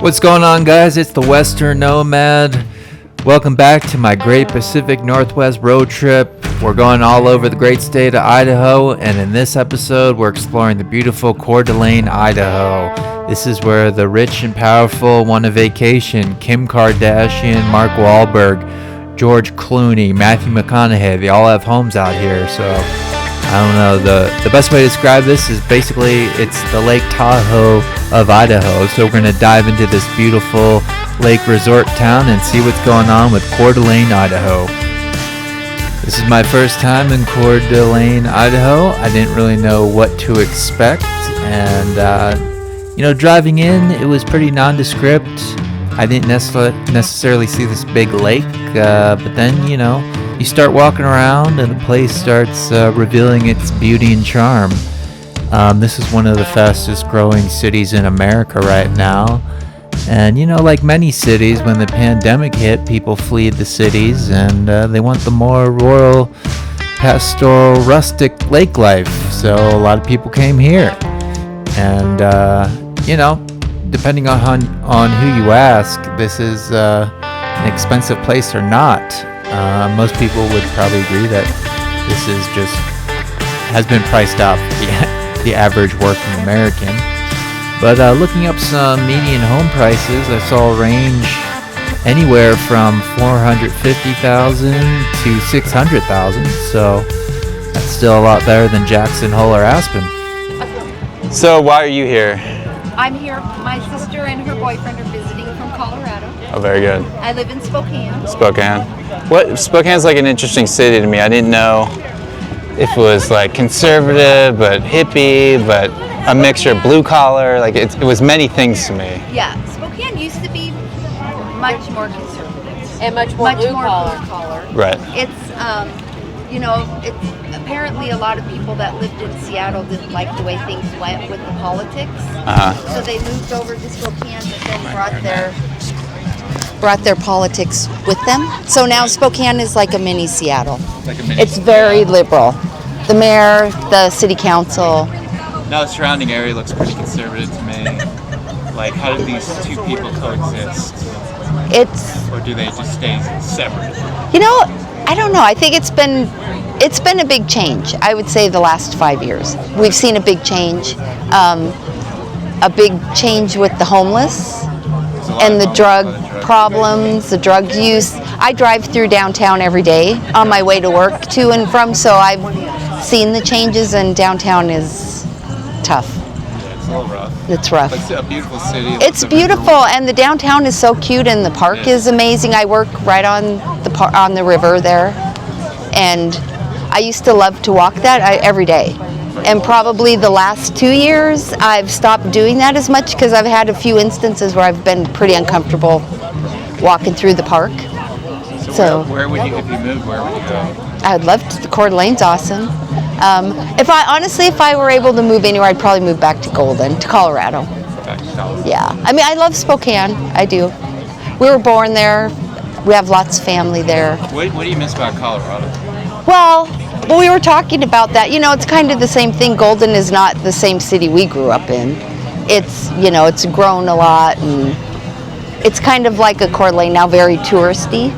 What's going on, guys? It's the Western Nomad. Welcome back to my great Pacific Northwest road trip. We're going all over the great state of Idaho, and in this episode, we're exploring the beautiful Coeur d'Alene, Idaho. This is where the rich and powerful want a vacation. Kim Kardashian, Mark Wahlberg, George Clooney, Matthew McConaughey, they all have homes out here, so I don't know. The best way to describe this is basically it's the Lake Tahoe of Idaho. So we're going to dive into this beautiful lake resort town and see what's going on with Coeur d'Alene, Idaho. This is my first time in Coeur d'Alene, Idaho. I didn't really know what to expect. And, driving in, it was pretty nondescript. I didn't necessarily see this big lake. But then, you start walking around and the place starts revealing its beauty and charm. This is one of the fastest growing cities in America right now. And like many cities, when the pandemic hit, people fled the cities and they want the more rural, pastoral, rustic lake life. So a lot of people came here. And, depending on who you ask, this is an expensive place or not. Most people would probably agree that this has been priced out for the average working American. But looking up some median home prices, I saw a range anywhere from $450,000 to $600,000. So that's still a lot better than Jackson Hole or Aspen. So why are you here? I'm here. My sister and her boyfriend are visiting from Colorado. Oh, very good. I live in Spokane. Spokane's like an interesting city to me. I didn't know if it was like conservative, but hippie, but a mixture of blue collar. Like it was many things to me. Yeah, Spokane used to be much more conservative and much more blue collar. Right. It's it's apparently a lot of people that lived in Seattle didn't like the way things went with the politics. So they moved over to Spokane, but then brought their politics with them. So now Spokane is like a mini Seattle. It's very liberal. The mayor, the city council. Now the surrounding area looks pretty conservative to me. Like, how do these two people coexist? Or do they just stay separate? I don't know. I think it's been a big change. I would say the last 5 years. We've seen a big change. A big change with the homeless and the drug problems, the drug use. I drive through downtown every day on my way to work, to and from, so I've seen the changes, and downtown is tough. Yeah, it's a little rough. It's rough. But it's a beautiful city. It's beautiful, and the downtown is so cute, and the park is amazing. I work right on the river there, and I used to love to walk that every day. And probably the last 2 years, I've stopped doing that as much because I've had a few instances where I've been pretty uncomfortable walking through the park. So where would you, if you moved, where would you go? I'd love to. The Coeur d'Alene's awesome. If I were able to move anywhere, I'd probably move back to Colorado. Back to Colorado. Yeah. I mean, I love Spokane. I do. We were born there. We have lots of family there. What do you miss about Colorado? Well, we were talking about that. It's kind of the same thing. Golden is not the same city we grew up in. It's, it's grown a lot, and it's kind of like a Coeur d'Alene now, very touristy,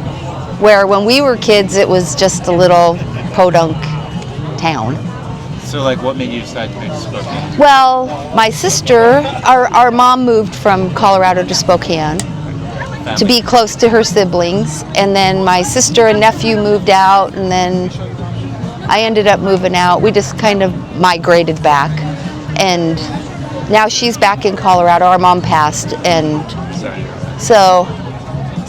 where when we were kids, it was just a little podunk town. So, what made you decide to move to Spokane? Well, my sister, our mom moved from Colorado to Spokane to be close to her siblings, and then my sister and nephew moved out, and then I ended up moving out. We just kind of migrated back, and now she's back in Colorado. Our mom passed, and so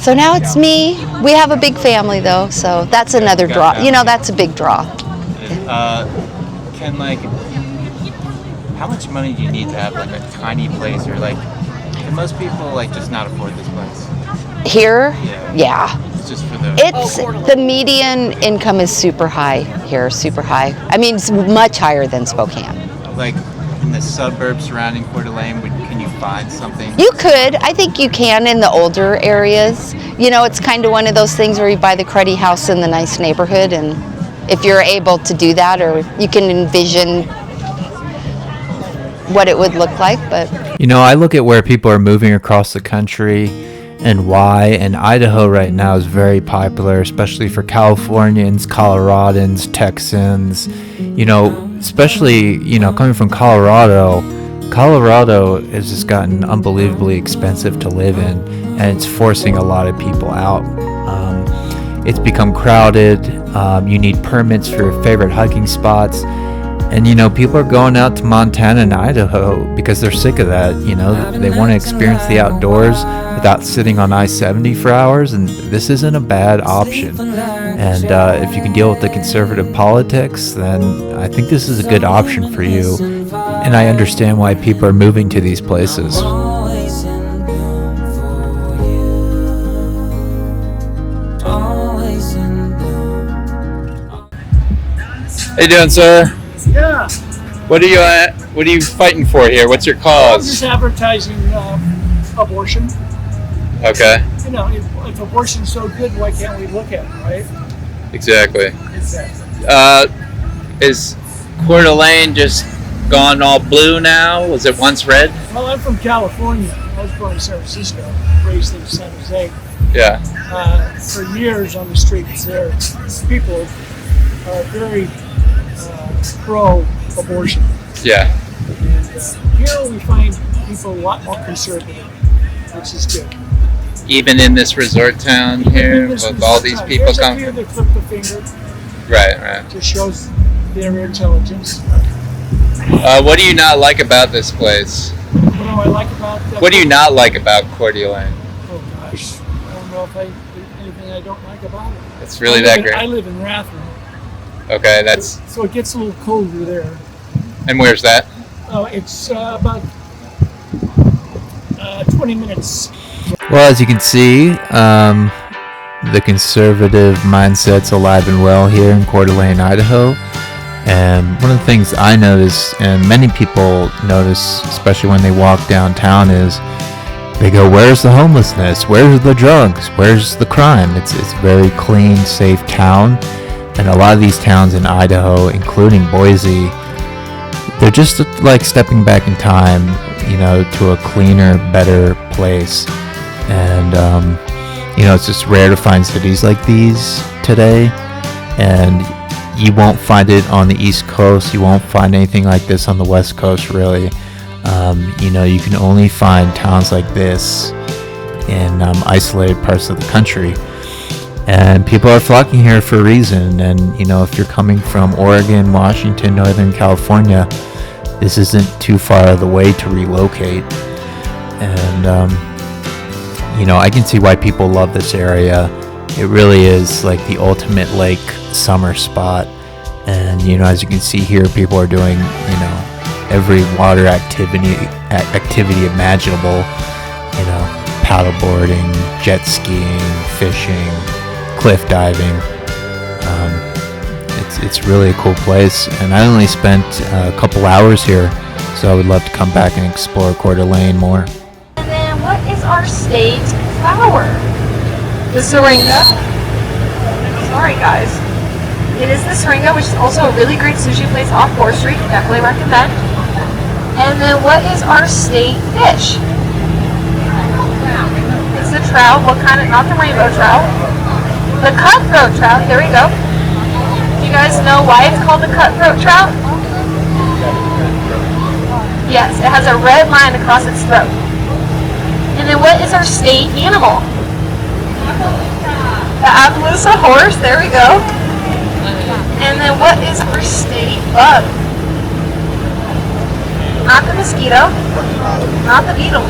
now it's me. We have a big family though, so that's another draw. That's a big draw. How much money do you need to have a tiny place, or can most people just not afford this place? Here? Yeah. It's just for the median income is super high here, super high. I mean, it's much higher than Spokane. In the suburbs surrounding Coeur d'Alene, can you find something? You could. I think you can in the older areas. It's kind of one of those things where you buy the cruddy house in the nice neighborhood, and if you're able to do that, or you can envision what it would look like, but I look at where people are moving across the country and why, and Idaho right now is very popular, especially for Californians, Coloradans, Texans, especially, coming from Colorado has just gotten unbelievably expensive to live in, and it's forcing a lot of people out. It's become crowded. You need permits for your favorite hiking spots. And, people are going out to Montana and Idaho because they're sick of that. They want to experience the outdoors without sitting on I-70 for hours, and this isn't a bad option. And if you can deal with the conservative politics, then I think this is a good option for you. And I understand why people are moving to these places. How you doing, sir? Yeah. What are you fighting for here? What's your I'm cause? just advertising abortion. Okay. If abortion's so good, why can't we look at it, right? Exactly. Exactly. Is Coeur d'Alene just gone all blue now? Was it once red? Well, I'm from California. I was born in San Francisco, raised in San Jose. Yeah. For years on the streets there, people are very pro-abortion. Yeah. And here we find people a lot more conservative, which is good. Even in this resort town here, with all these people There's a coming. few that flip the finger. Right. Just shows their intelligence. What do you not like about this place? What do I like about that? What do you not like about Coeur d'Alene? Oh gosh, I don't know if there's anything I don't like about it. It's really that great. I live in Rathrum. Okay, that's. So it gets a little colder there. And where's that? Oh, it's about 20 minutes. Well, as you can see, the conservative mindset's alive and well here in Coeur d'Alene, Idaho. And one of the things I notice, and many people notice, especially when they walk downtown, is they go, "Where's the homelessness? Where's the drugs? Where's the crime?" It's a very clean, safe town. And a lot of these towns in Idaho, including Boise, they're just like stepping back in time, to a cleaner, better place. And, it's just rare to find cities like these today. And you won't find it on the East Coast. You won't find anything like this on the West Coast, really. You can only find towns like this in isolated parts of the country. And people are flocking here for a reason. And, if you're coming from Oregon, Washington, Northern California, this isn't too far out of the way to relocate. And, I can see why people love this area. It really is like the ultimate lake summer spot. And, as you can see here, people are doing, every water activity imaginable, paddleboarding, jet skiing, fishing, cliff diving. It's really a cool place, and I only spent a couple hours here, so I would love to come back and explore Coeur d'Alene more. And then what is our state flower? The syringa. Sorry guys. It is the syringa, which is also a really great sushi place off 4th Street. Definitely recommend. And then what is our state fish? It's the trout. What kind of, not the rainbow trout. The cutthroat trout. There we go. Do you guys know why it's called the cutthroat trout? Yes, it has a red line across its throat. And then what is our state animal? The Appaloosa horse. There we go. And then what is our state bug? Not the mosquito. Not the beetle.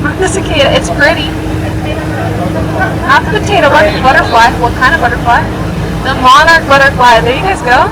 Not the cicada. It's pretty. Not the potato bug. Butterfly. What kind of butterfly? The monarch butterfly. There you guys go.